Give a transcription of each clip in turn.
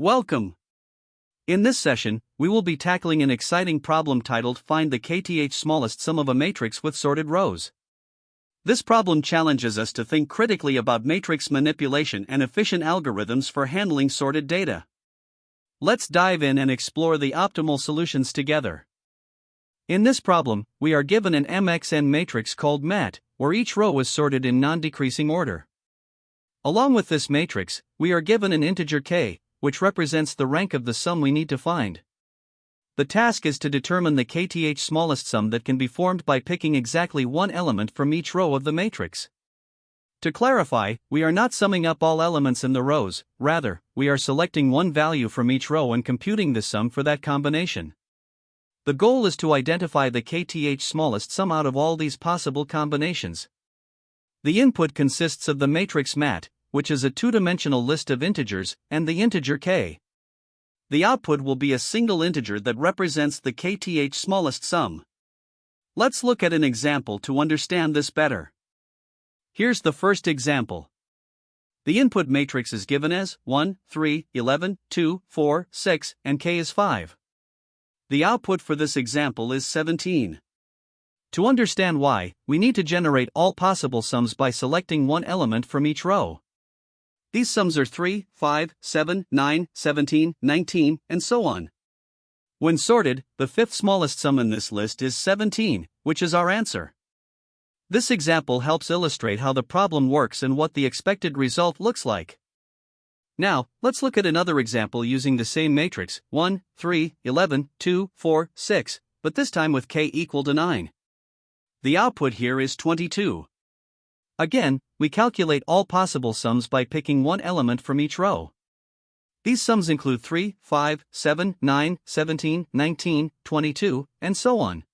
Welcome! In this session, we will be tackling an exciting problem titled Find the kth smallest sum of a matrix with sorted rows. This problem challenges us to think critically about matrix manipulation and efficient algorithms for handling sorted data. Let's dive in and explore the optimal solutions together. In this problem, we are given an MXN matrix called MAT, where each row is sorted in non-decreasing order. Along with this matrix, we are given an integer k, which represents the rank of the sum we need to find. The task is to determine the kth smallest sum that can be formed by picking exactly one element from each row of the matrix. To clarify, we are not summing up all elements in the rows, rather, we are selecting one value from each row and computing the sum for that combination. The goal is to identify the kth smallest sum out of all these possible combinations. The input consists of the matrix MAT, which is a two-dimensional list of integers, and the integer k. The output will be a single integer that represents the kth smallest sum. Let's look at an example to understand this better. Here's the first example. The input matrix is given as 1, 3, 11, 2, 4, 6, and k is 5. The output for this example is 17. To understand why, we need to generate all possible sums by selecting one element from each row. These sums are 3, 5, 7, 9, 17, 19, and so on. When sorted, the fifth smallest sum in this list is 17, which is our answer. This example helps illustrate how the problem works and what the expected result looks like. Now, let's look at another example using the same matrix, 1, 3, 11, 2, 4, 6, but this time with k equal to 9. The output here is 22. Again, we calculate all possible sums by picking one element from each row. These sums include 3, 5, 7, 9, 17, 19, 22, and so on.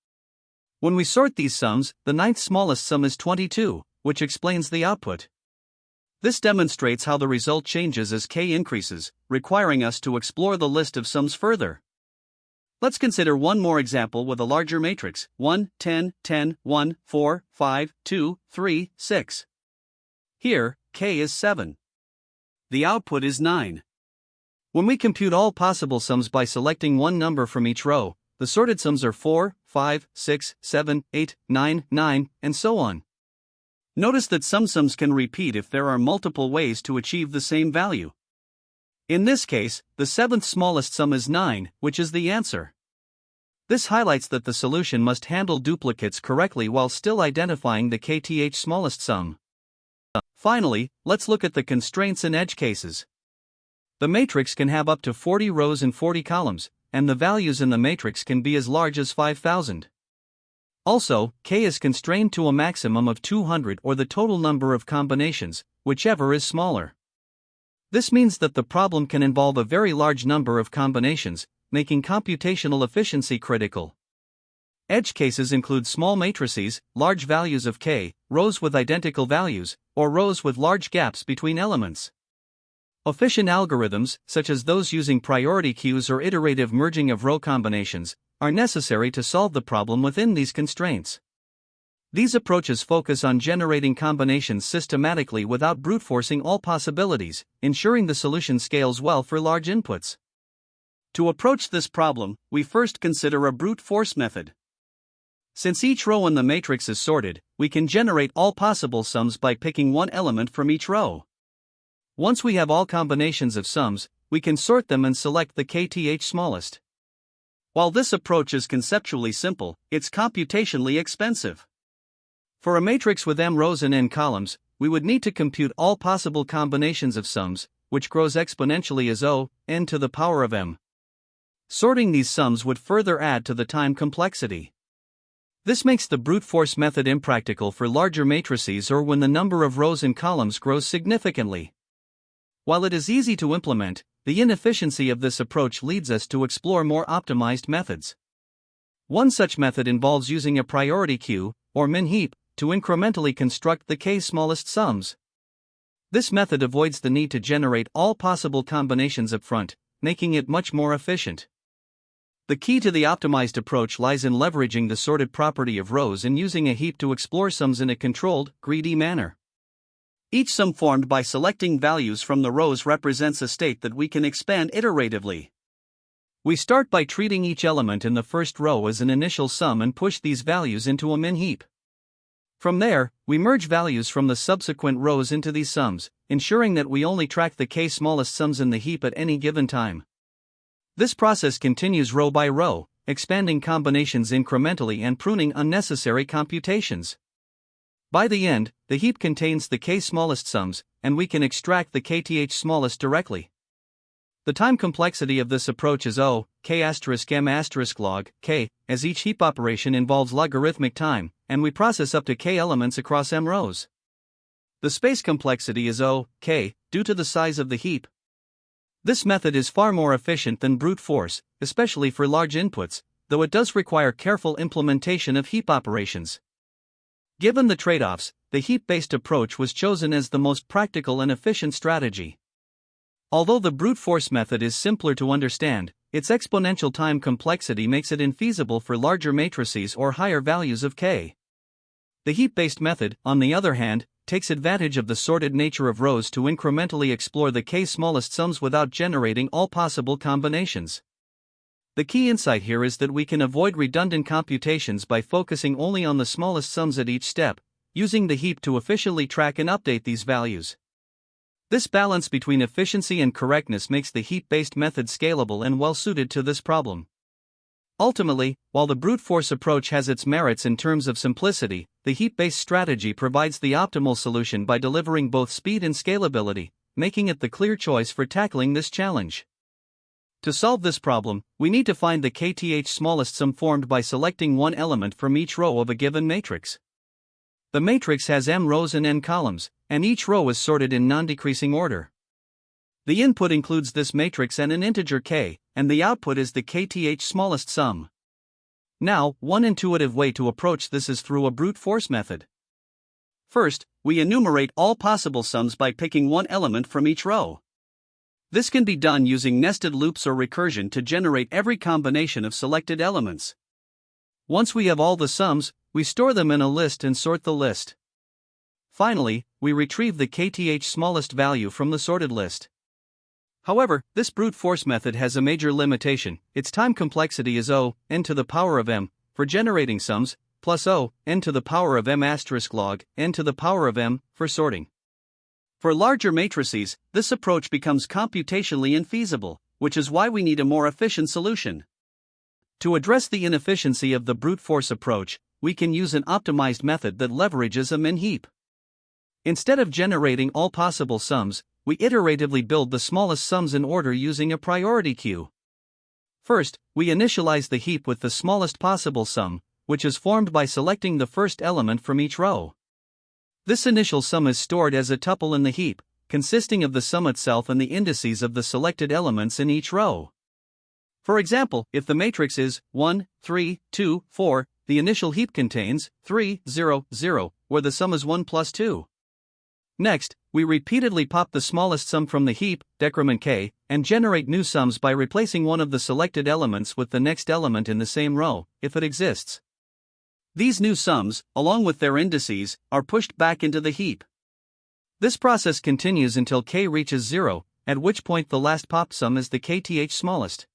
When we sort these sums, the ninth smallest sum is 22, which explains the output. This demonstrates how the result changes as k increases, requiring us to explore the list of sums further. Let's consider one more example with a larger matrix, 1, 10, 10, 1, 4, 5, 2, 3, 6. Here, k is 7. The output is 9. When we compute all possible sums by selecting one number from each row, the sorted sums are 4, 5, 6, 7, 8, 9, 9, and so on. Notice that some sums can repeat if there are multiple ways to achieve the same value. In this case, the seventh smallest sum is 9, which is the answer. This highlights that the solution must handle duplicates correctly while still identifying the kth smallest sum. Finally, let's look at the constraints and edge cases. The matrix can have up to 40 rows and 40 columns, and the values in the matrix can be as large as 5,000. Also, k is constrained to a maximum of 200 or the total number of combinations, whichever is smaller. This means that the problem can involve a very large number of combinations, making computational efficiency critical. Edge cases include small matrices, large values of k, rows with identical values, or rows with large gaps between elements. Efficient algorithms, such as those using priority queues or iterative merging of row combinations, are necessary to solve the problem within these constraints. These approaches focus on generating combinations systematically without brute-forcing all possibilities, ensuring the solution scales well for large inputs. To approach this problem, we first consider a brute force method. Since each row in the matrix is sorted, we can generate all possible sums by picking one element from each row. Once we have all combinations of sums, we can sort them and select the kth smallest. While this approach is conceptually simple, it's computationally expensive. For a matrix with m rows and n columns, we would need to compute all possible combinations of sums, which grows exponentially as n to the power of m. Sorting these sums would further add to the time complexity. This makes the brute force method impractical for larger matrices or when the number of rows and columns grows significantly. While it is easy to implement, the inefficiency of this approach leads us to explore more optimized methods. One such method involves using a priority queue, or min-heap, to incrementally construct the k smallest sums. This method avoids the need to generate all possible combinations up front, making it much more efficient. The key to the optimized approach lies in leveraging the sorted property of rows and using a heap to explore sums in a controlled, greedy manner. Each sum formed by selecting values from the rows represents a state that we can expand iteratively. We start by treating each element in the first row as an initial sum and push these values into a min heap. From there, we merge values from the subsequent rows into these sums, ensuring that we only track the k smallest sums in the heap at any given time. This process continues row by row, expanding combinations incrementally and pruning unnecessary computations. By the end, the heap contains the k smallest sums, and we can extract the kth smallest directly. The time complexity of this approach is O, k m log, k, as each heap operation involves logarithmic time, and we process up to k elements across m rows. The space complexity is O, k, due to the size of the heap. This method is far more efficient than brute force, especially for large inputs, though it does require careful implementation of heap operations. Given the trade-offs, the heap-based approach was chosen as the most practical and efficient strategy. Although the brute force method is simpler to understand, its exponential time complexity makes it infeasible for larger matrices or higher values of k. The heap-based method, on the other hand, takes advantage of the sorted nature of rows to incrementally explore the k smallest sums without generating all possible combinations. The key insight here is that we can avoid redundant computations by focusing only on the smallest sums at each step, using the heap to efficiently track and update these values. This balance between efficiency and correctness makes the heap-based method scalable and well-suited to this problem. Ultimately, while the brute force approach has its merits in terms of simplicity, the heap-based strategy provides the optimal solution by delivering both speed and scalability, making it the clear choice for tackling this challenge. To solve this problem, we need to find the kth smallest sum formed by selecting one element from each row of a given matrix. The matrix has m rows and n columns, and each row is sorted in non-decreasing order. The input includes this matrix and an integer k, and the output is the kth smallest sum. Now, one intuitive way to approach this is through a brute force method. First, we enumerate all possible sums by picking one element from each row. This can be done using nested loops or recursion to generate every combination of selected elements. Once we have all the sums, we store them in a list and sort the list. Finally, we retrieve the kth smallest value from the sorted list. However, this brute force method has a major limitation. Its time complexity is O, n to the power of m, for generating sums, plus O, n to the power of m log, n to the power of m, for sorting. For larger matrices, this approach becomes computationally infeasible, which is why we need a more efficient solution. To address the inefficiency of the brute force approach, we can use an optimized method that leverages a min heap. Instead of generating all possible sums, we iteratively build the smallest sums in order using a priority queue. First, we initialize the heap with the smallest possible sum, which is formed by selecting the first element from each row. This initial sum is stored as a tuple in the heap, consisting of the sum itself and the indices of the selected elements in each row. For example, if the matrix is 1, 3, 2, 4, the initial heap contains 3, 0, 0, where the sum is 1 plus 2. Next, we repeatedly pop the smallest sum from the heap, decrement k, and generate new sums by replacing one of the selected elements with the next element in the same row, if it exists. These new sums, along with their indices, are pushed back into the heap. This process continues until k reaches 0, at which point the last popped sum is the kth smallest.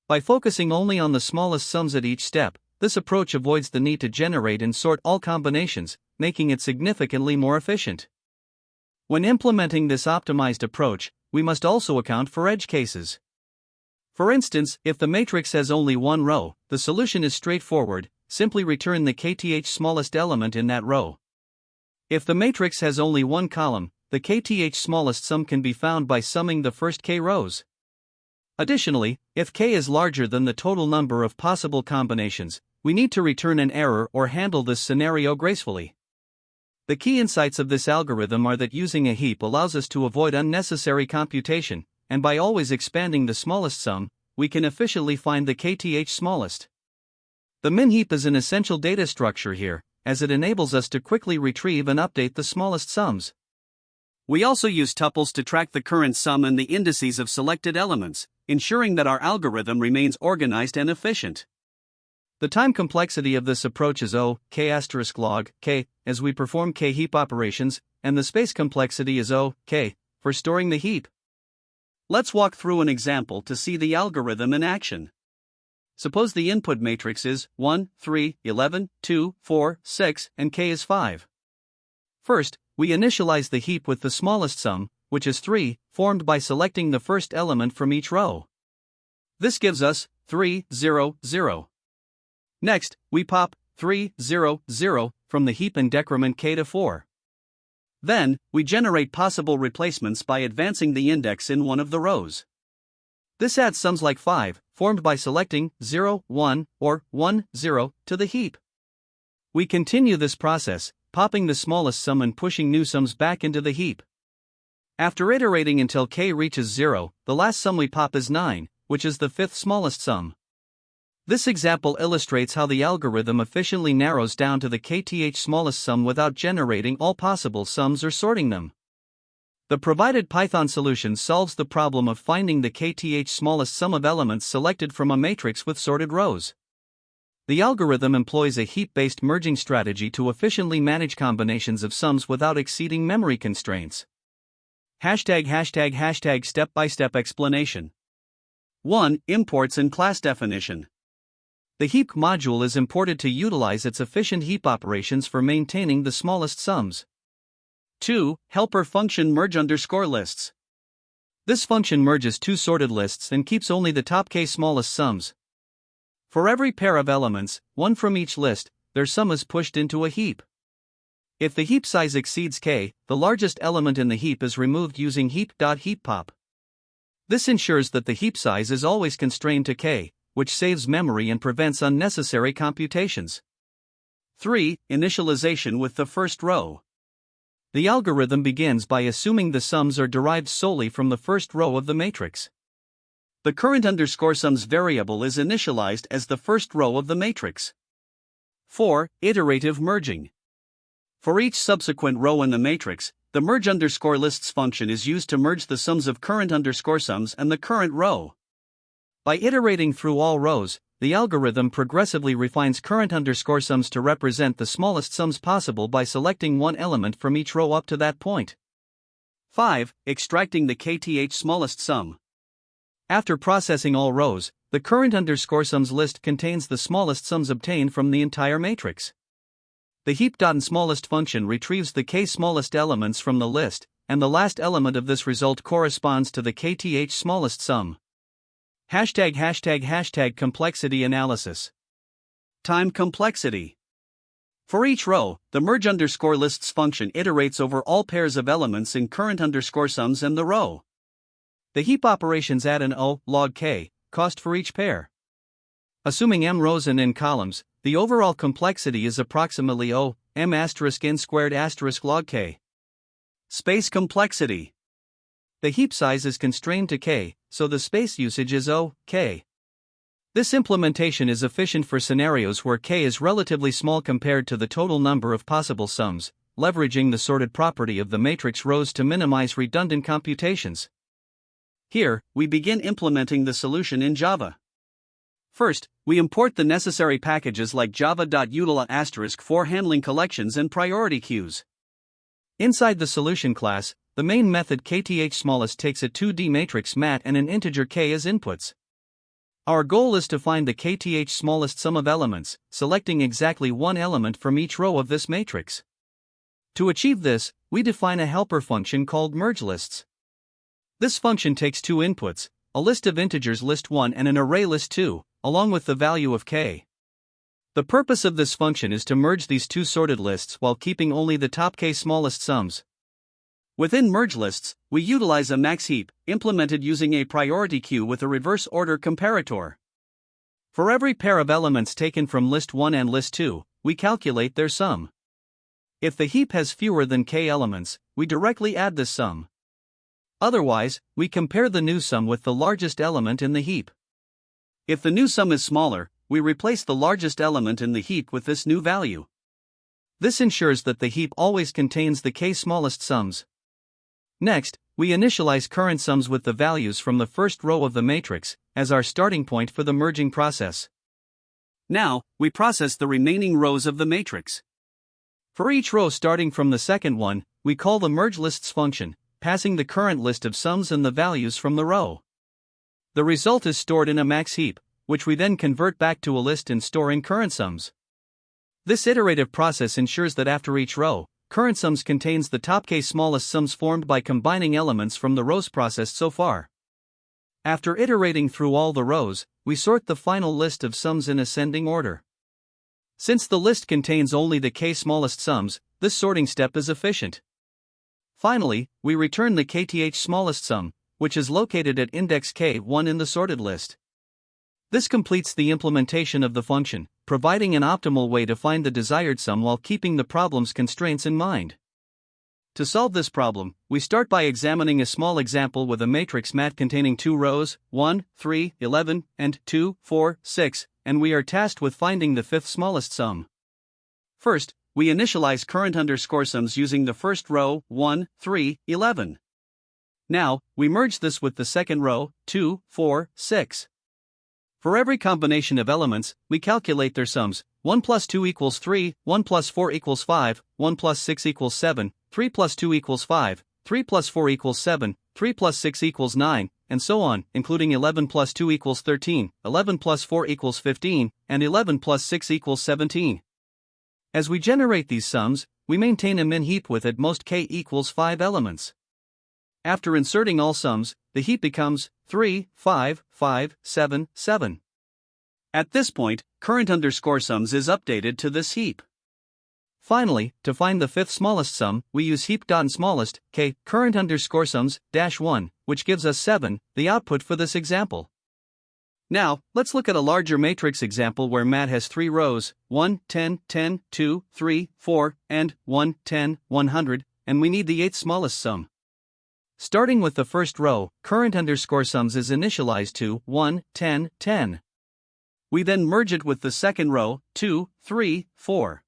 By focusing only on the smallest sums at each step, this approach avoids the need to generate and sort all combinations, making it significantly more efficient. When implementing this optimized approach, we must also account for edge cases. For instance, if the matrix has only one row, the solution is straightforward: simply return the kth smallest element in that row. If the matrix has only one column, the kth smallest sum can be found by summing the first k rows. Additionally, if k is larger than the total number of possible combinations, we need to return an error or handle this scenario gracefully. The key insights of this algorithm are that using a heap allows us to avoid unnecessary computation, and by always expanding the smallest sum, we can efficiently find the kth smallest. The min heap is an essential data structure here, as it enables us to quickly retrieve and update the smallest sums. We also use tuples to track the current sum and the indices of selected elements, ensuring that our algorithm remains organized and efficient. The time complexity of this approach is O, k asterisk log, k, as we perform k heap operations, and the space complexity is O, k, for storing the heap. Let's walk through an example to see the algorithm in action. Suppose the input matrix is 1, 3, 11, 2, 4, 6, and k is 5. First, we initialize the heap with the smallest sum, which is 3, formed by selecting the first element from each row. This gives us 3, 0, 0. Next, we pop 3, 0, 0 from the heap in decrement k to 4. Then, we generate possible replacements by advancing the index in one of the rows. This adds sums like 5, formed by selecting 0, 1, or 1, 0 to the heap. We continue this process, popping the smallest sum and pushing new sums back into the heap. After iterating until k reaches 0, the last sum we pop is 9, which is the fifth smallest sum. This example illustrates how the algorithm efficiently narrows down to the kth smallest sum without generating all possible sums or sorting them. The provided Python solution solves the problem of finding the kth smallest sum of elements selected from a matrix with sorted rows. The algorithm employs a heap-based merging strategy to efficiently manage combinations of sums without exceeding memory constraints. Step-by-step explanation. 1. Imports and class definition. The heap module is imported to utilize its efficient heap operations for maintaining the smallest sums. 2. Helper function merge_lists. This function merges two sorted lists and keeps only the top k smallest sums. For every pair of elements, one from each list, their sum is pushed into a heap. If the heap size exceeds k, the largest element in the heap is removed using heap.heappop. This ensures that the heap size is always constrained to k, which saves memory and prevents unnecessary computations. 3. Initialization with the first row. The algorithm begins by assuming the sums are derived solely from the first row of the matrix. The current_sums variable is initialized as the first row of the matrix. 4. Iterative merging. For each subsequent row in the matrix, the merge_lists function is used to merge the sums of current_sums and the current row. By iterating through all rows, the algorithm progressively refines current_sums to represent the smallest sums possible by selecting one element from each row up to that point. 5. Extracting the kth smallest sum. After processing all rows, the current_sums list contains the smallest sums obtained from the entire matrix. The heap.smallest function retrieves the k smallest elements from the list, and the last element of this result corresponds to the kth smallest sum. Complexity analysis. Time complexity. For each row, the merge_lists function iterates over all pairs of elements in current_sums and the row. The heap operations add an O log k cost for each pair. Assuming m rows and n columns, the overall complexity is approximately O m n² log k. Space complexity. The heap size is constrained to k, so the space usage is O, k. This implementation is efficient for scenarios where k is relatively small compared to the total number of possible sums, leveraging the sorted property of the matrix rows to minimize redundant computations. Here, we begin implementing the solution in Java. First, we import the necessary packages like java.util for handling collections and priority queues. Inside the solution class, the main method kth_smallest takes a 2D matrix mat and an integer k as inputs. Our goal is to find the kth_smallest sum of elements, selecting exactly one element from each row of this matrix. To achieve this, we define a helper function called mergeLists. This function takes two inputs, a list of integers list1 and an array list2, along with the value of k. The purpose of this function is to merge these two sorted lists while keeping only the top k smallest sums. Within mergeLists, we utilize a max heap, implemented using a priority queue with a reverse order comparator. For every pair of elements taken from list 1 and list 2, we calculate their sum. If the heap has fewer than k elements, we directly add this sum. Otherwise, we compare the new sum with the largest element in the heap. If the new sum is smaller, we replace the largest element in the heap with this new value. This ensures that the heap always contains the k smallest sums. Next, we initialize current sums with the values from the first row of the matrix, as our starting point for the merging process. Now, we process the remaining rows of the matrix. For each row starting from the second one, we call the mergeLists function, passing the current list of sums and the values from the row. The result is stored in a max heap, which we then convert back to a list and store in current sums. This iterative process ensures that after each row, current sums contains the top k smallest sums formed by combining elements from the rows processed so far. After iterating through all the rows, we sort the final list of sums in ascending order. Since the list contains only the k smallest sums, this sorting step is efficient. Finally, we return the kth smallest sum, which is located at index k1 in the sorted list. This completes the implementation of the function, providing an optimal way to find the desired sum while keeping the problem's constraints in mind. To solve this problem, we start by examining a small example with a matrix mat containing two rows, 1, 3, 11, and 2, 4, 6, and we are tasked with finding the fifth smallest sum. First, we initialize current_sums using the first row, 1, 3, 11. Now, we merge this with the second row, 2, 4, 6. For every combination of elements, we calculate their sums. 1 plus 2 equals 3, 1 plus 4 equals 5, 1 plus 6 equals 7, 3 plus 2 equals 5, 3 plus 4 equals 7, 3 plus 6 equals 9, and so on, including 11 plus 2 equals 13, 11 plus 4 equals 15, and 11 plus 6 equals 17. As we generate these sums, we maintain a min heap with at most k equals 5 elements. After inserting all sums, the heap becomes 3, 5, 5, 7, 7. At this point, current_sums is updated to this heap. Finally, to find the fifth smallest sum, we use heap.smallest k current_sums-1, which gives us 7, the output for this example. Now, let's look at a larger matrix example where mat has 3 rows, 1, 10, 10, 2, 3, 4, and 1, 10, 100, and we need the 8th smallest sum. Starting with the first row, current_sums is initialized to 1, 10, 10. We then merge it with the second row, 2, 3, 4.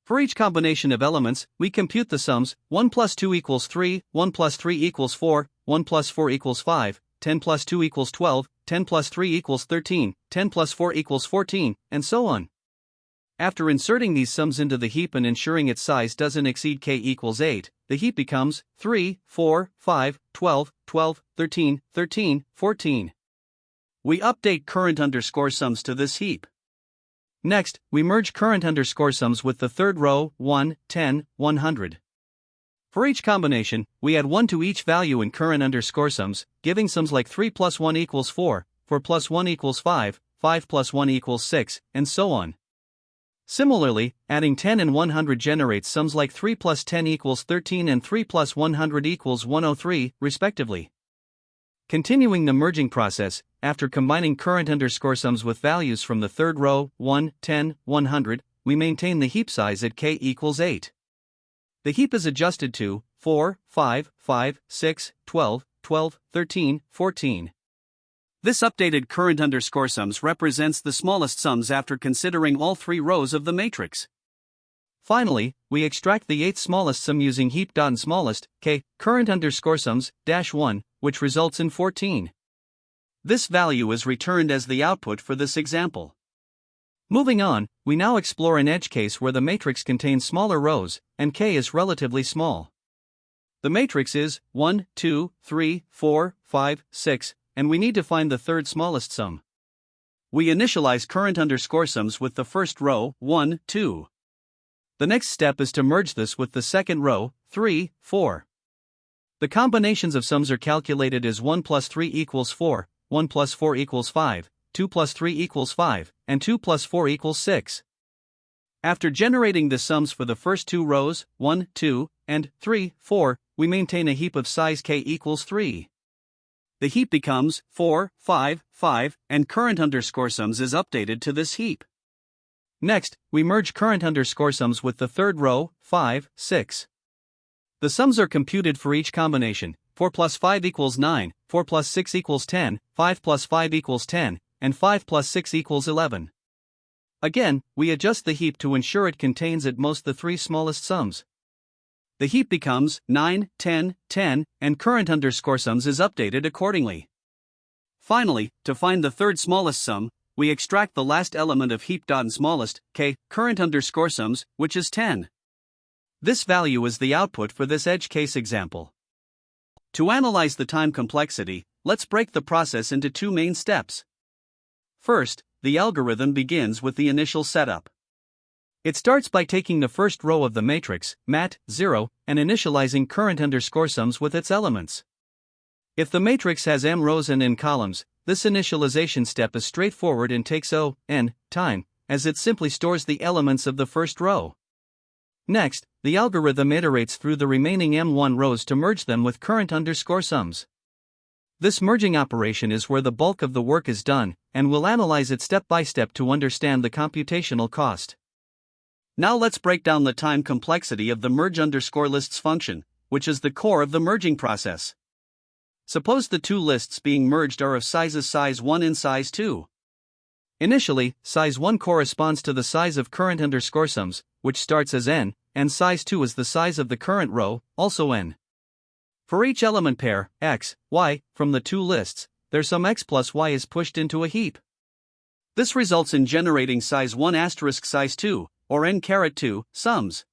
For each combination of elements, we compute the sums. 1 plus 2 equals 3, 1 plus 3 equals 4, 1 plus 4 equals 5, 10 plus 2 equals 12, 10 plus 3 equals 13, 10 plus 4 equals 14, and so on. After inserting these sums into the heap and ensuring its size doesn't exceed k equals 8, the heap becomes 3, 4, 5, 12, 12, 13, 13, 14. We update current_sums to this heap. Next, we merge current_sums with the third row, 1, 10, 100. For each combination, we add 1 to each value in current_sums, giving sums like 3 plus 1 equals 4, 4 plus 1 equals 5, 5 plus 1 equals 6, and so on. Similarly, adding 10 and 100 generates sums like 3 plus 10 equals 13 and 3 plus 100 equals 103, respectively. Continuing the merging process, after combining current_sums with values from the third row, 1, 10, 100, we maintain the heap size at k equals 8. The heap is adjusted to 4, 5, 5, 6, 12, 12, 13, 14. This updated current_sums represents the smallest sums after considering all 3 rows of the matrix. Finally, we extract the 8th smallest sum using heap.smallest k current_sums-1, which results in 14. This value is returned as the output for this example. Moving on, we now explore an edge case where the matrix contains smaller rows, and k is relatively small. The matrix is 1, 2, 3, 4, 5, 6, and we need to find the third smallest sum. We initialize current_sums with the first row, 1, 2. The next step is to merge this with the second row, 3, 4. The combinations of sums are calculated as 1 plus 3 equals 4, 1 plus 4 equals 5, 2 plus 3 equals 5, and 2 plus 4 equals 6. After generating the sums for the first 2 rows, 1, 2, and 3, 4, we maintain a heap of size k equals 3. The heap becomes 4, 5, 5, and current_sums is updated to this heap. Next, we merge current_sums with the third row, 5, 6. The sums are computed for each combination. 4 plus 5 equals 9, 4 plus 6 equals 10, 5 plus 5 equals 10, and 5 plus 6 equals 11. Again, we adjust the heap to ensure it contains at most the 3 smallest sums. The heap becomes 9, 10, 10, and current_sums is updated accordingly. Finally, to find the third smallest sum, we extract the last element of heap.smallest, k, current_sums, which is 10. This value is the output for this edge case example. To analyze the time complexity, let's break the process into two main steps. First, the algorithm begins with the initial setup. It starts by taking the first row of the matrix, mat, 0, and initializing current_sums with its elements. If the matrix has m rows and n columns, this initialization step is straightforward and takes n time, as it simply stores the elements of the first row. Next, the algorithm iterates through the remaining m1 rows to merge them with current_sums. This merging operation is where the bulk of the work is done, and we'll analyze it step by step to understand the computational cost. Now let's break down the time complexity of the merge_lists function, which is the core of the merging process. Suppose the two lists being merged are of sizes size 1 and size 2. Initially, size 1 corresponds to the size of current_sums, which starts as n, and size 2 is the size of the current row, also n. For each element pair, x, y, from the two lists, their sum x plus y is pushed into a heap. This results in generating size 1 * size 2, or n-2, sums.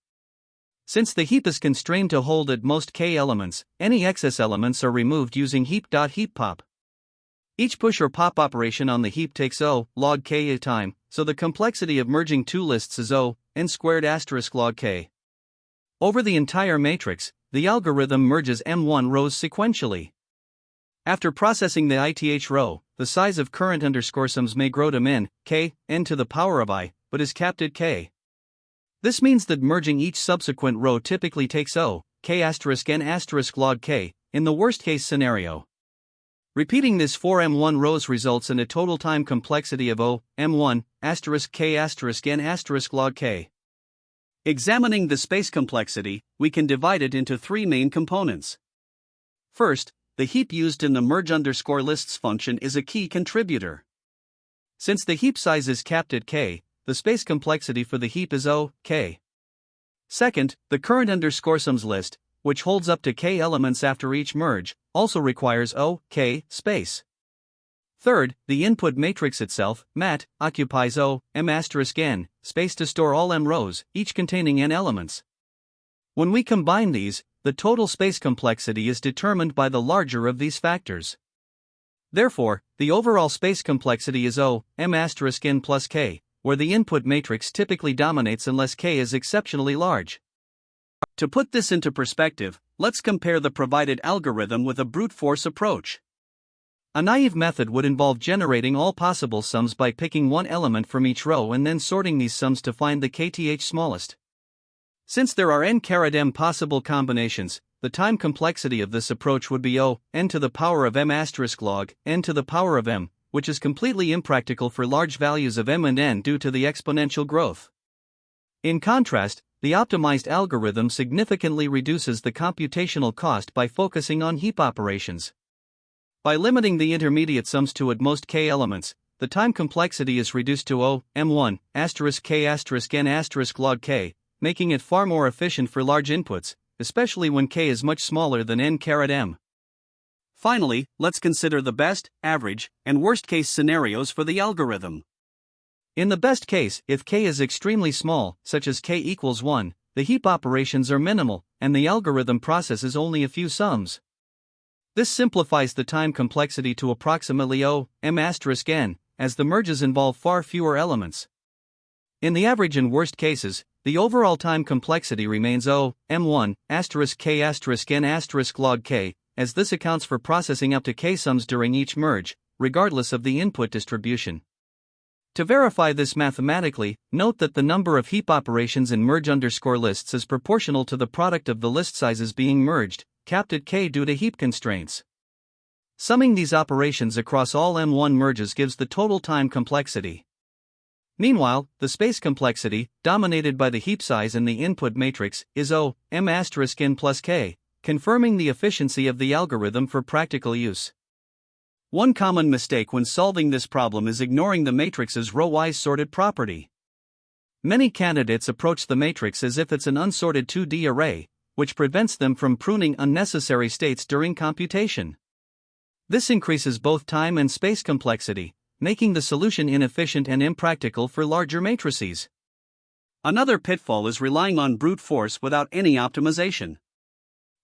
Since the heap is constrained to hold at most k elements, any excess elements are removed using heap.heapPop. Each push or pop operation on the heap takes log k time, so the complexity of merging two lists is n² log k. Over the entire matrix, the algorithm merges m1 rows sequentially. After processing the ith row, the size of current_sums may grow to min, k, n to the power of I, but is capped at k. This means that merging each subsequent row typically takes k n log k, in the worst case scenario. Repeating this for m1 rows results in a total time complexity of m1 k n log k. Examining the space complexity, we can divide it into three main components. First, the heap used in the merge_lists function is a key contributor. Since the heap size is capped at k, the space complexity for the heap is k. Second, the current_sums list, which holds up to k elements after each merge, also requires k space. Third, the input matrix itself, mat, occupies m*n space to store all m rows, each containing n elements. When we combine these, the total space complexity is determined by the larger of these factors. Therefore, the overall space complexity is m*n plus k, where the input matrix typically dominates unless k is exceptionally large. To put this into perspective, let's compare the provided algorithm with a brute force approach. A naive method would involve generating all possible sums by picking one element from each row and then sorting these sums to find the kth smallest. Since there are n-m possible combinations, the time complexity of this approach would be n to the power of m** log n to the power of m, which is completely impractical for large values of m and n due to the exponential growth. In contrast, the optimized algorithm significantly reduces the computational cost by focusing on heap operations. By limiting the intermediate sums to at most k elements, the time complexity is reduced to m1 k n log k, making it far more efficient for large inputs, especially when k is much smaller than n-m. Finally, let's consider the best, average, and worst case scenarios for the algorithm. In the best case, if k is extremely small, such as k equals 1, the heap operations are minimal, and the algorithm processes only a few sums. This simplifies the time complexity to approximately m*n, as the merges involve far fewer elements. In the average and worst cases, the overall time complexity remains m1 k n log k, as this accounts for processing up to k sums during each merge, regardless of the input distribution. To verify this mathematically, note that the number of heap operations in merge_lists is proportional to the product of the list sizes being merged, capped at k due to heap constraints. Summing these operations across all m1 merges gives the total time complexity. Meanwhile, the space complexity, dominated by the heap size and the input matrix, is m*n plus k, confirming the efficiency of the algorithm for practical use. One common mistake when solving this problem is ignoring the matrix's row-wise sorted property. Many candidates approach the matrix as if it's an unsorted 2D array, which prevents them from pruning unnecessary states during computation. This increases both time and space complexity, making the solution inefficient and impractical for larger matrices. Another pitfall is relying on brute force without any optimization.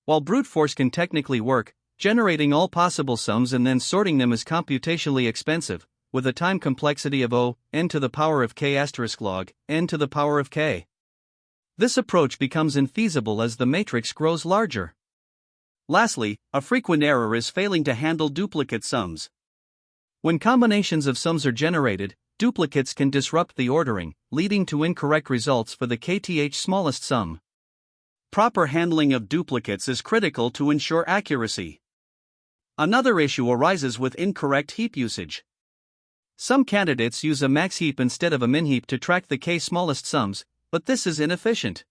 While brute force can technically work, generating all possible sums and then sorting them is computationally expensive, with a time complexity of n to the power of k asterisk log n to the power of k. This approach becomes infeasible as the matrix grows larger. Lastly, a frequent error is failing to handle duplicate sums. When combinations of sums are generated, duplicates can disrupt the ordering, leading to incorrect results for the kth smallest sum. Proper handling of duplicates is critical to ensure accuracy. Another issue arises with incorrect heap usage. Some candidates use a max heap instead of a min heap to track the k smallest sums, but this is inefficient.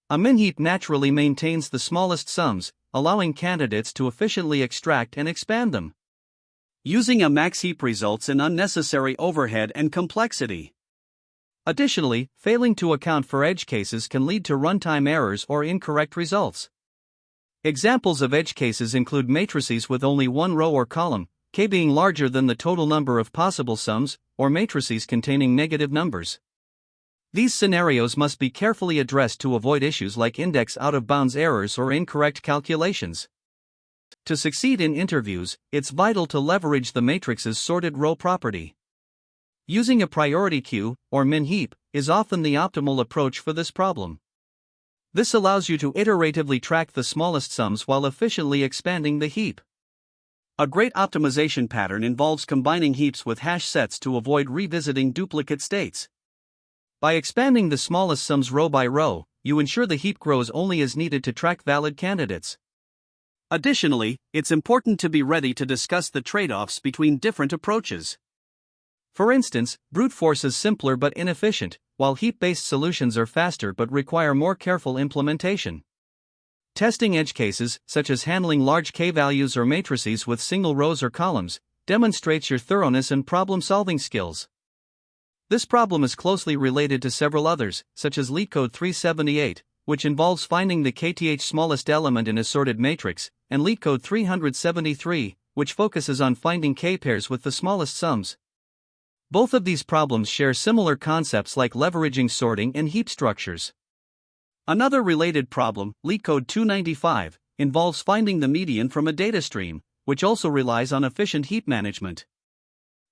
A min heap naturally maintains the smallest sums, allowing candidates to efficiently extract and expand them. Using a max heap results in unnecessary overhead and complexity. Additionally, failing to account for edge cases can lead to runtime errors or incorrect results. Examples of edge cases include matrices with only one row or column, k being larger than the total number of possible sums, or matrices containing negative numbers. These scenarios must be carefully addressed to avoid issues like index out-of-bounds errors or incorrect calculations. To succeed in interviews, it's vital to leverage the matrix's sorted row property. Using a priority queue, or min heap, is often the optimal approach for this problem. This allows you to iteratively track the smallest sums while efficiently expanding the heap. A great optimization pattern involves combining heaps with hash sets to avoid revisiting duplicate states. By expanding the smallest sums row by row, you ensure the heap grows only as needed to track valid candidates. Additionally, it's important to be ready to discuss the trade-offs between different approaches. For instance, brute force is simpler but inefficient, while heap-based solutions are faster but require more careful implementation. Testing edge cases, such as handling large k values or matrices with single rows or columns, demonstrates your thoroughness and problem-solving skills. This problem is closely related to several others, such as LeetCode 378, which involves finding the kth smallest element in a sorted matrix, and LeetCode 373, which focuses on finding k-pairs with the smallest sums. Both of these problems share similar concepts like leveraging sorting and heap structures. Another related problem, LeetCode 295, involves finding the median from a data stream, which also relies on efficient heap management.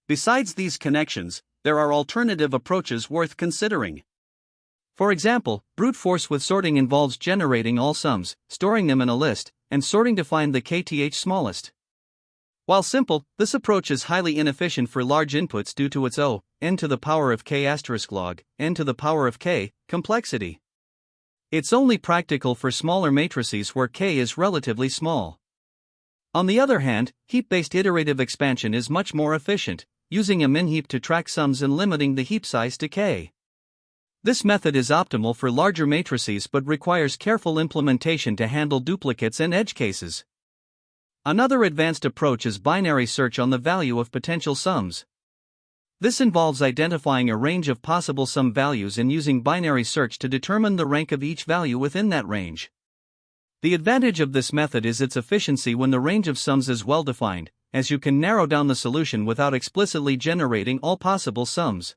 Besides these connections, there are alternative approaches worth considering. For example, brute force with sorting involves generating all sums, storing them in a list, and sorting to find the kth smallest. While simple, this approach is highly inefficient for large inputs due to its n to the power of k asterisk log n to the power of k complexity. It's only practical for smaller matrices where k is relatively small. On the other hand, heap-based iterative expansion is much more efficient, using a min heap to track sums and limiting the heap size to k. This method is optimal for larger matrices but requires careful implementation to handle duplicates and edge cases. Another advanced approach is binary search on the value of potential sums. This involves identifying a range of possible sum values and using binary search to determine the rank of each value within that range. The advantage of this method is its efficiency when the range of sums is well defined, as you can narrow down the solution without explicitly generating all possible sums.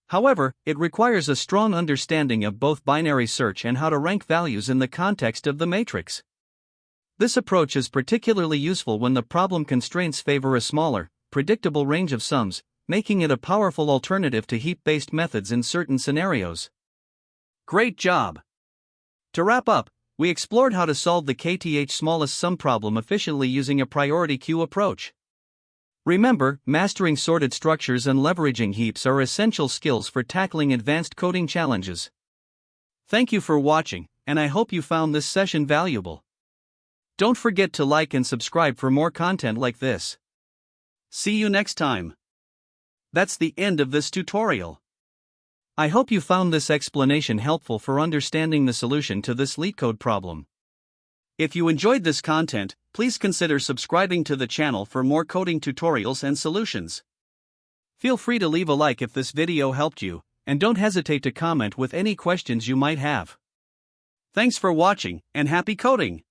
However, it requires a strong understanding of both binary search and how to rank values in the context of the matrix. This approach is particularly useful when the problem constraints favor a smaller, predictable range of sums, making it a powerful alternative to heap-based methods in certain scenarios. Great job! To wrap up, we explored how to solve the kth smallest sum problem efficiently using a priority queue approach. Remember, mastering sorted structures and leveraging heaps are essential skills for tackling advanced coding challenges. Thank you for watching, and I hope you found this session valuable. Don't forget to like and subscribe for more content like this. See you next time. That's the end of this tutorial. I hope you found this explanation helpful for understanding the solution to this LeetCode problem. If you enjoyed this content, please consider subscribing to the channel for more coding tutorials and solutions. Feel free to leave a like if this video helped you, and don't hesitate to comment with any questions you might have. Thanks for watching, and happy coding!